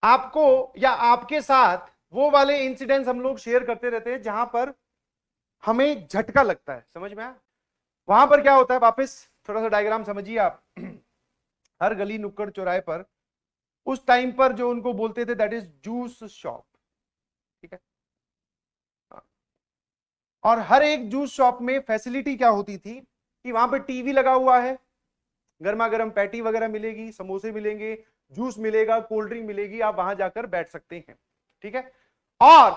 आपको या आपके साथ वो वाले इंसिडेंट्स हम लोग शेयर करते रहते हैं जहां पर हमें झटका लगता है, समझ में आया? वहां पर क्या होता है, वापस थोड़ा सा डायग्राम समझिए आप। हर गली नुक्कड़ चौराहे पर उस टाइम पर जो उनको बोलते थे दैट इज जूस शॉप, ठीक है। और हर एक जूस शॉप में फैसिलिटी क्या होती थी कि वहां पे टीवी लगा हुआ है, गर्मा गर्म पैटी वगैरह मिलेगी, समोसे मिलेंगे, जूस मिलेगा, कोल्ड ड्रिंक मिलेगी, आप वहां जाकर बैठ सकते हैं, ठीक है। और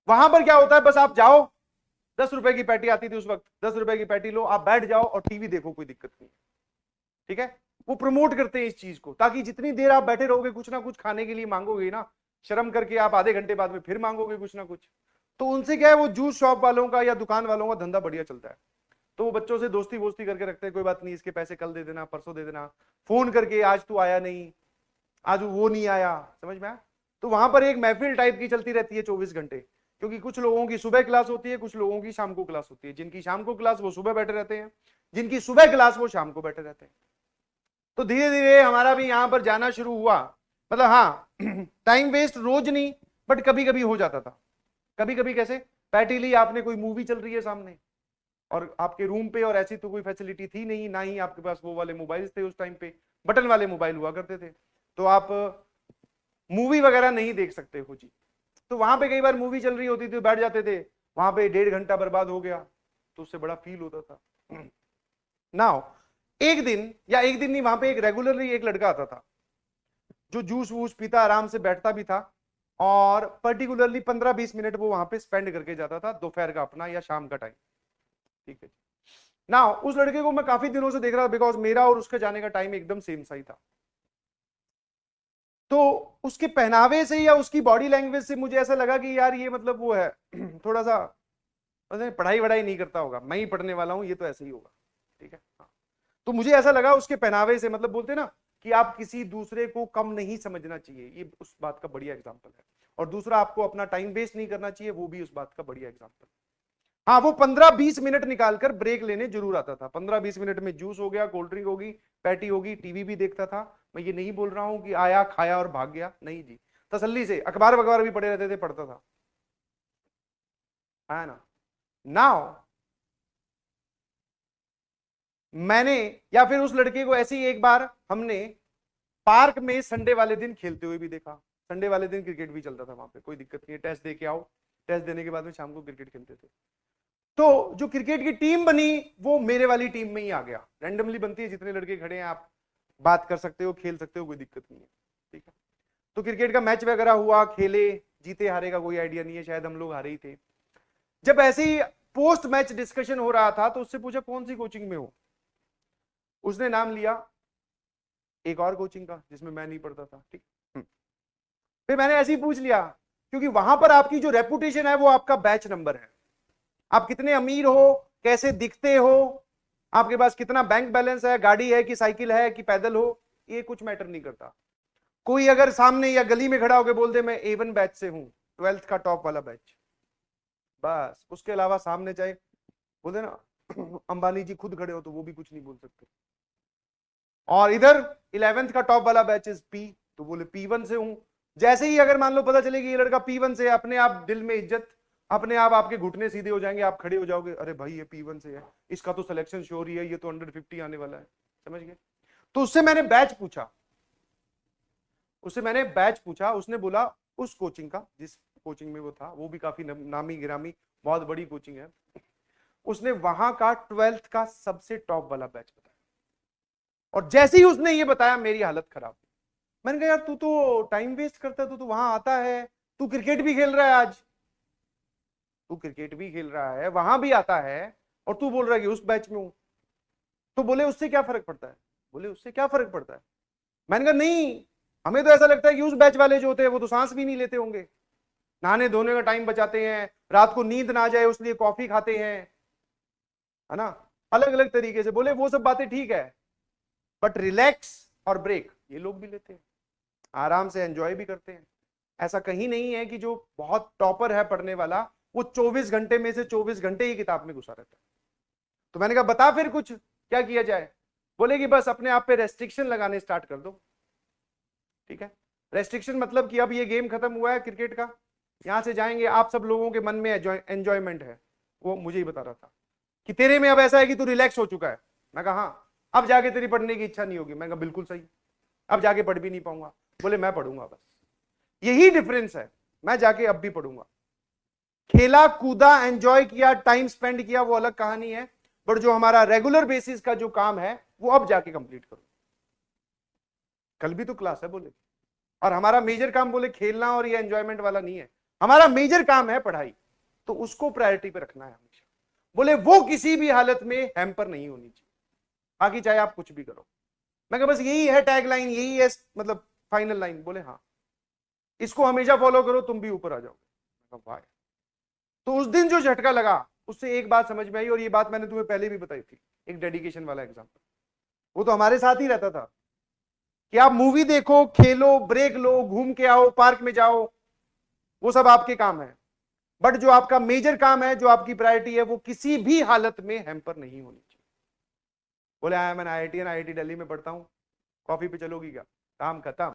वहां पर क्या होता है, बस आप जाओ, 10 रुपए की पैटी आती थी उस वक्त, 10 रुपए की पैटी लो, आप बैठ जाओ और टीवी देखो, कोई दिक्कत नहीं, ठीक है। वो प्रमोट करते हैं इस चीज को, ताकि जितनी देर आप बैठे रहोगे कुछ ना कुछ खाने के लिए मांगोगे ना, शर्म करके आप आधे घंटे बाद में फिर मांगोगे कुछ ना कुछ। तो उनसे क्या है, वो जूस शॉप वालों का या दुकान वालों का धंधा बढ़िया चलता है। तो वो बच्चों से दोस्ती वोस्ती करके रखते हैं, कोई बात नहीं, इसके पैसे कल दे देना, परसों दे देना, फोन करके आज तू आया नहीं, आज वो नहीं आया, समझ में आया? तो वहां पर एक महफिल टाइप की चलती रहती है 24 घंटे, क्योंकि कुछ लोगों की सुबह क्लास होती है, कुछ लोगों की शाम को क्लास होती है। जिनकी शाम को क्लास वो सुबह बैठे रहते हैं, जिनकी सुबह क्लास वो शाम को बैठे रहते हैं। तो धीरे धीरे हमारा भी यहां पर जाना शुरू हुआ। मतलब हाँ, टाइम वेस्ट रोज नहीं, बट कभी कभी हो जाता था। कभी कभी कैसे, पैटी ली आपने, कोई मूवी चल रही है सामने और आपके रूम पे, और ऐसी तो कोई फैसिलिटी थी नहीं, ना ही आपके पास वो वाले मोबाइल थे उस टाइम पे, बटन वाले मोबाइल हुआ करते थे, तो आप मूवी वगैरह नहीं देख सकते हो जी। तो वहां पे कई बार मूवी चल रही होती थी, बैठ जाते थे, वहां पे 1.5 घंटा बर्बाद हो गया, तो उससे बड़ा फील होता था। नाउ एक दिन, या एक दिन नहीं, वहां पे एक रेगुलरली एक लड़का आता था जो जूस वूस पीता, आराम से बैठता भी था, और पर्टिकुलरली 15-20 मिनट वो वहां पे स्पेंड करके जाता था, दोपहर का अपना या शाम का टाइम, ठीक है। ना उस लड़के को मैं काफी दिनों से देख रहा था, बिकॉज मेरा और उसका जाने का टाइम एकदम सेम सा ही था। तो उसके पहनावे से या उसकी बॉडी लैंग्वेज से मुझे ऐसा लगा कि यार ये मतलब वो है, थोड़ा सा मतलब पढ़ाई वढ़ाई नहीं करता होगा, मैं ही पढ़ने वाला हूं, ये तो ऐसे ही होगा, ठीक है। हाँ। तो मुझे ऐसा लगा उसके पहनावे से, मतलब बोलते ना कि आप किसी दूसरे को कम नहीं समझना चाहिए, ये उस बात का बढ़िया एग्जाम्पल है। और दूसरा, आपको अपना टाइम वेस्ट नहीं करना चाहिए, वो भी उस बात का बढ़िया एग्जाम्पल। हाँ, वो 15-20 मिनट निकालकर ब्रेक लेने जरूर आता था। 15-20 मिनट में जूस हो गया, कोल्ड ड्रिंक होगी, पैटी होगी, टीवी भी देखता था। मैं ये नहीं बोल रहा हूं कि आया खाया और भाग गया, नहीं जी, तसल्ली से अखबार वखबार भी पढ़े रहते थे, पढ़ता था, है ना। नाउ मैंने, या फिर उस लड़के को ऐसे ही एक बार हमने पार्क में संडे वाले दिन खेलते हुए भी देखा। संडे वाले दिन क्रिकेट भी चलता था वहां पे, कोई दिक्कत नहीं है, टेस्ट दे के आओ, टेस्ट देने के बाद में शाम को क्रिकेट खेलते थे। तो जो क्रिकेट की टीम बनी वो मेरे वाली टीम में ही आ गया। रैंडमली बनती है, जितने लड़के खड़े हैं आप बात कर सकते हो, खेल सकते हो, कोई दिक्कत नहीं है, ठीक है। तो क्रिकेट का मैच वगैरह हुआ, खेले, जीते हारे का कोई आइडिया नहीं है, शायद हम लोग हारे ही थे। जब ऐसे ही पोस्ट मैच डिस्कशन हो रहा था तो उससे पूछा कौन सी कोचिंग में हो, उसने नाम लिया एक और कोचिंग का जिसमें मैं नहीं पढ़ता था, ठीक। फिर मैंने ऐसे ही पूछ लिया, क्योंकि वहां पर आपकी जो रेपुटेशन है वो आपका बैच नंबर है। आप कितने अमीर हो, कैसे दिखते हो, आपके पास कितना बैंक बैलेंस है, गाड़ी है कि साइकिल है कि पैदल हो, ये कुछ मैटर नहीं करता। कोई अगर सामने या गली में खड़ा होकर बोल दे मैं A1 बैच से हूं, 12th का टॉप वाला बैच, बस उसके अलावा सामने चाहे बोले ना अंबानी जी खुद खड़े हो तो वो भी कुछ नहीं बोल सकते। और इधर 11th का टॉप वाला बैच इज P, तो बोले P1 से हूं। जैसे ही अगर मान लो पता चले कि ये लड़का P1 से, अपने आप दिल में इज्जत, अपने आप आपके घुटने सीधे हो जाएंगे, आप खड़े हो जाओगे, अरे भाई ये P1 से है, इसका तो सिलेक्शन श्योर ही है, ये तो अंडर 50 आने वाला है, समझ गए। तो उससे मैंने बैच पूछा, उसने बोला उस कोचिंग का, जिस कोचिंग में वो था, वो भी काफी नामी गिरामी बहुत बड़ी कोचिंग है, उसने वहां का 12th का सबसे टॉप वाला बैच बताया। और जैसे ही उसने ये बताया मेरी हालत खराब। मैंने कहा यार तू तो टाइम वेस्ट करता है, तू वहां आता है, तू क्रिकेट भी खेल रहा है, आज तू क्रिकेट भी खेल रहा है, वहां भी आता है, और तू बोल रहा है कि उस बैच में हूं। तो बोले उससे क्या फर्क पड़ता है, बोले उससे क्या फर्क पड़ता है। मैंने कहा नहीं, हमें तो ऐसा लगता है कि उस बैच वाले जो होते हैं वो तो सांस भी नहीं लेते होंगे, नहाने धोने का टाइम बचाते हैं, रात को नींद ना जाए उसलिए कॉफी खाते हैं, है ना, अलग अलग तरीके से। बोले वो सब बातें ठीक है, बट रिलैक्स और ब्रेक ये लोग भी लेते हैं, आराम से एंजॉय भी करते हैं। ऐसा कहीं नहीं है कि जो बहुत टॉपर है पढ़ने वाला वो 24 घंटे में से 24 घंटे ही किताब में घुसा रहता है। तो मैंने कहा बता फिर कुछ क्या किया जाए। बोले कि बस अपने आप पे रेस्ट्रिक्शन लगाने स्टार्ट कर दो, ठीक है। रेस्ट्रिक्शन मतलब कि अब ये गेम खत्म हुआ है क्रिकेट का, यहां से जाएंगे, आप सब लोगों के मन में एंजॉयमेंट है, वो मुझे ही बता रहा था कि तेरे में अब ऐसा है कि तू रिलैक्स हो चुका है। मैं कहा हाँ, अब जाके तेरी पढ़ने की इच्छा नहीं होगी। मैं कहा बिल्कुल सही, अब जाके पढ़ भी नहीं पाऊंगा। बोले मैं पढ़ूंगा बस, यही डिफरेंस है, मैं जाके अब भी पढ़ूंगा। खेला कूदा, एंजॉय किया, टाइम स्पेंड किया, वो अलग कहानी है, बट जो हमारा रेगुलर बेसिस का जो काम है वो अब जाके कंप्लीट करो। कल भी तो क्लास है बोले, और हमारा मेजर काम बोले खेलना और ये एंजॉयमेंट वाला नहीं है, हमारा मेजर काम है पढ़ाई, तो उसको प्रायोरिटी पे रखना है हमेशा। बोले वो किसी भी हालत में हैम्पर नहीं होनी चाहिए, बाकी चाहे आप कुछ भी करो। मैं कहा बस यही है टैग लाइन, यही है मतलब फाइनल लाइन। बोले हाँ, इसको हमेशा फॉलो करो, तुम भी ऊपर आ जाओगे। वाह। तो उस दिन जो झटका लगा, उससे एक बात समझ में आई, और ये बात मैंने तुम्हें पहले भी बताई थी, एक डेडिकेशन वाला एग्जांपल। वो तो हमारे साथ ही रहता था कि आप मूवी देखो, खेलो, ब्रेक लो, घूम के आओ, पार्क में जाओ, वो सब आपके काम है, बट जो आपका मेजर काम है, जो आपकी प्रायोरिटी है, वो किसी भी हालत में हैम्पर नहीं होनी चाहिए। बोले आया मैं IIT दिल्ली में पढ़ता हूं, कॉफी पे चलोगी क्या? काम खत्म।